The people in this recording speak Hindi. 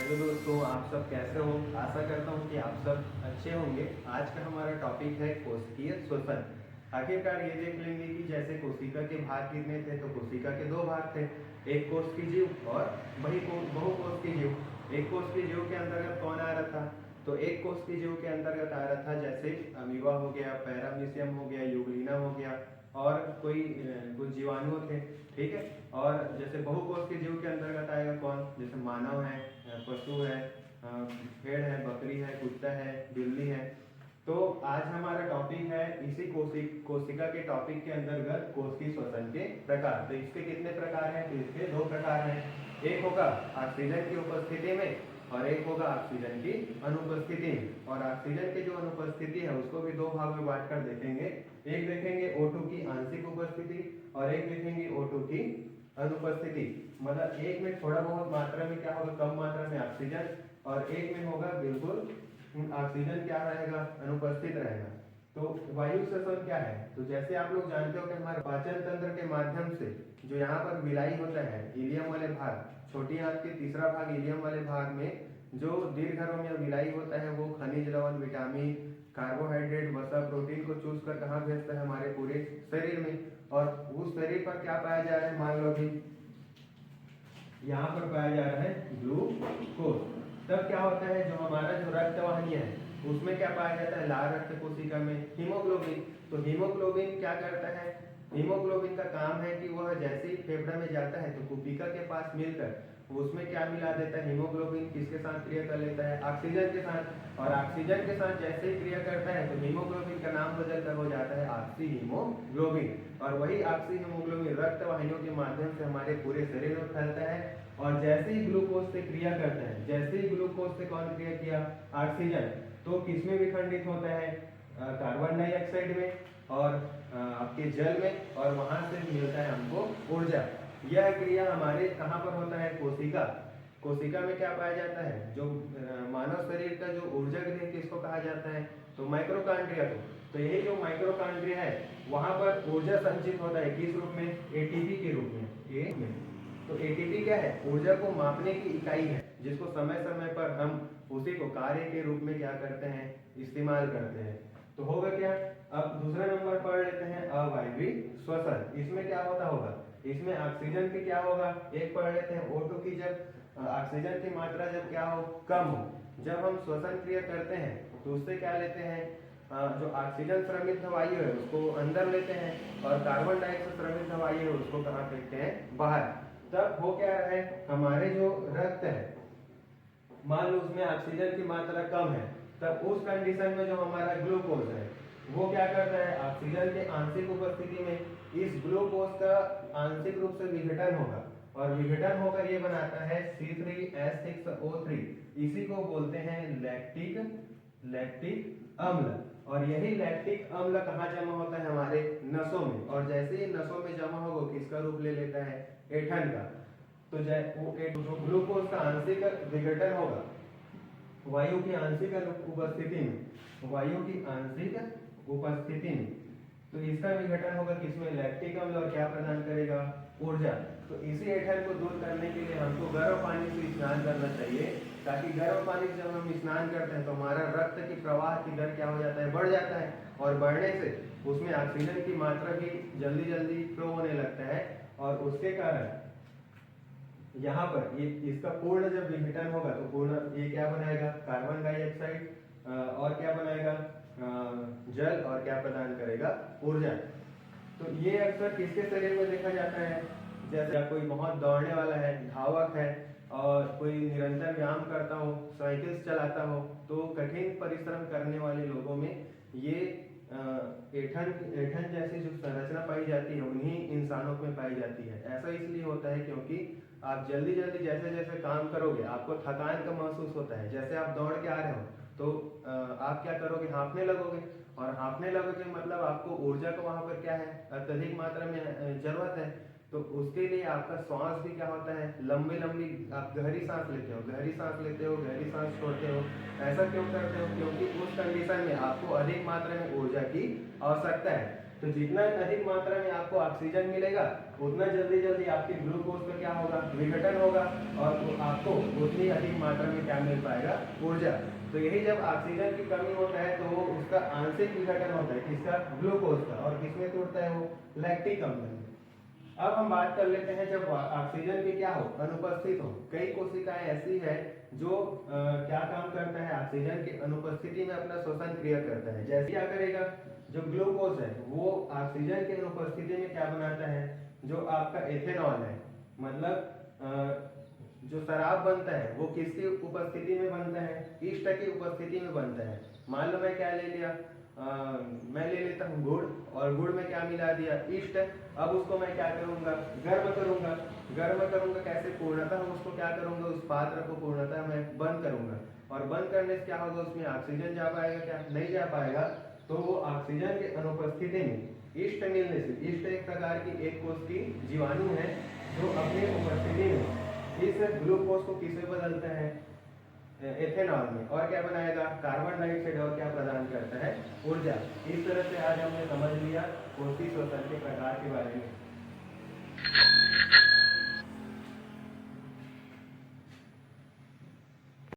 हेलो दोस्तों, आप सब कैसे हो। आशा करता हूँ कि आप सब अच्छे होंगे। आज का हमारा टॉपिक है कोशिकीय श्वसन। आखिरकार ये देख लेंगे कि जैसे कोशिका के भाग कितने थे, तो कोशिका के दो भाग थे, एक कोश की जीव और बहुकोश की जीव। एक कोश की जीव के अंतर्गत कौन आ रहा था, तो एक कोश की जीव के अंतर्गत आ रहा था जैसे अमीबा हो गया, पैरामीशियम हो गया, यूग्लिना हो गया और कुछ जीवाणु थे, ठीक है। और जैसे बहुकोश के जीव के अंतर्गत आएगा कौन, जैसे मानव है, पशु है, भेड़ है, बकरी है, कुत्ता है, बिल्ली है। तो आज हमारा टॉपिक है इसी कोशिका के टॉपिक के अंतर्गत कोशिकीय श्वसन के प्रकार। तो इसके कितने प्रकार हैं, तो इसके दो प्रकार हैं। एक होगा ऑक्सीजन की उपस्थिति में और एक होगा ऑक्सीजन की अनुपस्थिति में। और ऑक्सीजन की जो अनुपस्थिति है उसको भी दो भाग में बांट कर देखेंगे। एक देखेंगे O2 की आंशिक उपस्थिति और एक देखेंगे O2 की अनुपस्थिति। मतलब एक में थोड़ा बहुत मात्रा में क्या होगा, कम मात्रा में ऑक्सीजन, और एक में होगा बिल्कुल ऑक्सीजन क्या रहेगा, अनुपस्थित रहेगा। तो वायु श्वसन क्या है, तो जैसे आप लोग जानते हो कि हमारे पाचन तंत्र के माध्यम से जो यहाँ पर विलाई होता है, इलियम वाले भाग, छोटी आंत के तीसरा भाग इलियम वाले भाग में जो दीर्घ या विलाई होता है वो खनिज लवण, विटामिन, कार्बोहाइड्रेट, वसा, प्रोटीन को चूस कर कहाँ भेजता है, हमारे पूरे शरीर में। और उस शरीर पर क्या पाया जा रहा है, मान लो कि यहाँ पर पाया जा रहा है ग्लूकोज। तब क्या होता है, जो हमारा जो रक्त वाहिनी है उसमें क्या पाया जाता है, लाल रक्त कोशिका में हीमोग्लोबिन। तो हीमोग्लोबिन क्या करता है, हीमोग्लोबिन का काम है कि वह जैसे ही फेफड़े में जाता है तो कुपिका के पास मिलकर उसमें क्या मिला देता है, हीमोग्लोबिन किसके साथ क्रिया कर लेता है, ऑक्सीजन के साथ। और ऑक्सीजन के साथ जैसे ही क्रिया करता है तो हीमोग्लोबिन का नाम बदल कर हो जाता है ऑक्सी हीमोग्लोबिन। और वही ऑक्सी हीमोग्लोबिन रक्त वाहिनियों के माध्यम से हमारे पूरे शरीर में फैलता है। और जैसे ही ग्लूकोज से क्रिया करता है, जैसे ही ग्लूकोज से कौन क्रिया किया, ऑक्सीजन, तो किसमें विखंडित होता है, कार्बन डाइऑक्साइड में और आपके जल में, और वहां से मिलता है हमको ऊर्जा। यह क्रिया हमारे कहाँ पर होता है, कोशिका। कोशिका में क्या पाया जाता है, जो मानव शरीर का जो ऊर्जा गृह किसको कहा जाता है, तो माइक्रोकांड्रिया को। तो यही जो माइक्रोकांड्रिया है वहां पर ऊर्जा संचित होता है, किस रूप में, एटीपी के रूप में। तो एटीपी क्या है, ऊर्जा को मापने की इकाई है, जिसको समय समय पर हम उसी को कार्य के रूप में क्या करते हैं, इस्तेमाल करते हैं। तो होगा क्या, अब दूसरा नंबर पढ़ लेते हैं अवायवीय श्वसन। इसमें क्या होता होगा, इसमें ऑक्सीजन की क्या होगा, एक पढ़ लेते हैं O2 की, जब ऑक्सीजन की मात्रा जब क्या हो, कम हो, जब हम श्वसन क्रिया करते हैं तो उससे क्या लेते हैं, जो ऑक्सीजन श्रमित वायु है उसको अंदर लेते हैं और कार्बन डाइऑक्साइड श्रमित वायु है उसको कहाँ फेंकते हैं, बाहर। तब हो क्या रहा है, हमारे जो रक्त है, मान लो उसमें ऑक्सीजन की मात्रा कम है, तब उस कंडीशन में जो हमारा ग्लूकोज है वो क्या करता है, ऑक्सीजन के आंशिक उपस्थिति में इस ग्लूकोज का आंशिक रूप से विघटन होगा, और विघटन होकर ये बनाता है C3H6O3। इसी को बोलते हैं लैक्टिक अम्ल। और यही लैक्टिक अम्ल कहाँ जमा होता है, हमारे नसों में। और जैसे ही नसों में जमा होगा किसका रूप ले लेता है, एठन का। तो जो ग्लूकोज का आंशिक विघटन होगा वायु की आंशिक उपस्थिति में, वायु की आंशिक उपस्थिति में, तो इसका विघटन होगा किसमें, लैक्टिक अम्ल, और क्या प्रदान करेगा, ऊर्जा। तो इसी एठन को दूर करने के लिए हमको गर्म पानी से स्नान करना चाहिए, ताकि गर्म पानी से जब हम स्नान करते हैं तो हमारा रक्त की प्रवाह की दर क्या हो जाता है, बढ़ जाता है। और बढ़ने से उसमें ऑक्सीजन की मात्रा भी जल्दी जल्दी फ्लो होने लगता है, और उसके कारण यहाँ पर ये इसका पूर्ण जब विघटन होगा तो पूर्ण ये क्या बनाएगा, कार्बन डाइऑक्साइड, और क्या बनाएगा, जल, और क्या प्रदान करेगा, ऊर्जा। तो ये अक्सर किसके शरीर में देखा जाता है, जैसे कोई बहुत दौड़ने वाला है, धावक है, और कोई निरंतर व्यायाम करता हो, साइकिल चलाता हो, तो कठिन परिश्रम करने वाले लोगों में ये एठन जैसी जो संरचना पाई जाती है उन्हीं इंसानों में पाई जाती है। ऐसा इसलिए होता है क्योंकि आप जल्दी जल्दी जैसे जैसे काम करोगे आपको थकान का महसूस होता है। जैसे आप दौड़ के आ रहे हो तो आप क्या करोगे, हाँफने लगोगे, और हाँफने लगोगे मतलब आपको ऊर्जा को वहां पर क्या है, अत्यधिक मात्रा में जरूरत है। तो उसके लिए आपका श्वास भी क्या होता है, लंबी लंबी, आप गहरी सांस लेते हो, गहरी सांस लेते हो, गहरी सांस छोड़ते हो। ऐसा क्यों करते हो, क्योंकि उस कंडीशन में आपको अधिक मात्रा में ऊर्जा की आवश्यकता है। तो जितना अधिक मात्रा में आपको ऑक्सीजन मिलेगा उतना जल्दी जल्दी आपके ग्लूकोज का क्या होगा, विघटन होगा, और तो आपको उतनी अधिक मात्रा में क्या मिल पाएगा, ऊर्जा। तो यही जब ऑक्सीजन की कमी होता है तो वो उसका आंशिक विघटन होता है, किसका, ग्लूकोज का, और किसमें टूटता है वो, लैक्टिक अम्ल में। अब हम बात कर लेते हैं जब ऑक्सीजन की क्या हो, अनुपस्थित हो। कई कोशिकाएं ऐसी है जो क्या काम करता है, ऑक्सीजन की अनुपस्थिति में अपना श्वसन क्रिया करता है। जैसे क्या करेगा, जो ग्लूकोज है वो ऑक्सीजन की अनुपस्थिति में क्या बनाता है, जो आपका एथेनॉल है, मतलब जो शराब बनता है वो किसकी उपस्थिति में बनता है, ईस्ट की उपस्थिति में बनता है। मान लो मैं क्या ले लिया, मैं ले लेता हूँ गुड़, और गुड़ में क्या मिला दिया, ईस्ट। अब उसको मैं क्या करूँगा, गर्म करूँगा। गर्म करूँगा कैसे, पूर्णतः उसको क्या करूँगा, उस पात्र को पूर्णतः मैं बंद करूँगा, और बंद करने से क्या होगा, उसमें ऑक्सीजन जा पाएगा, क्या नहीं जा पाएगा। तो वो ऑक्सीजन की अनुपस्थिति में ईस्ट मिलने से, ईस्ट एक प्रकार की एक कोष की जीवाणु है जो अपनी उपस्थिति में इस ग्लूकोज को किसमें बदलता है, एथेनॉल में, और क्या बनाएगा, कार्बन डाइऑक्साइड, और क्या प्रदान करता है, ऊर्जा। इस तरह से आज हमने समझ लिया कोशिका श्वसन के प्रकार के बारे में।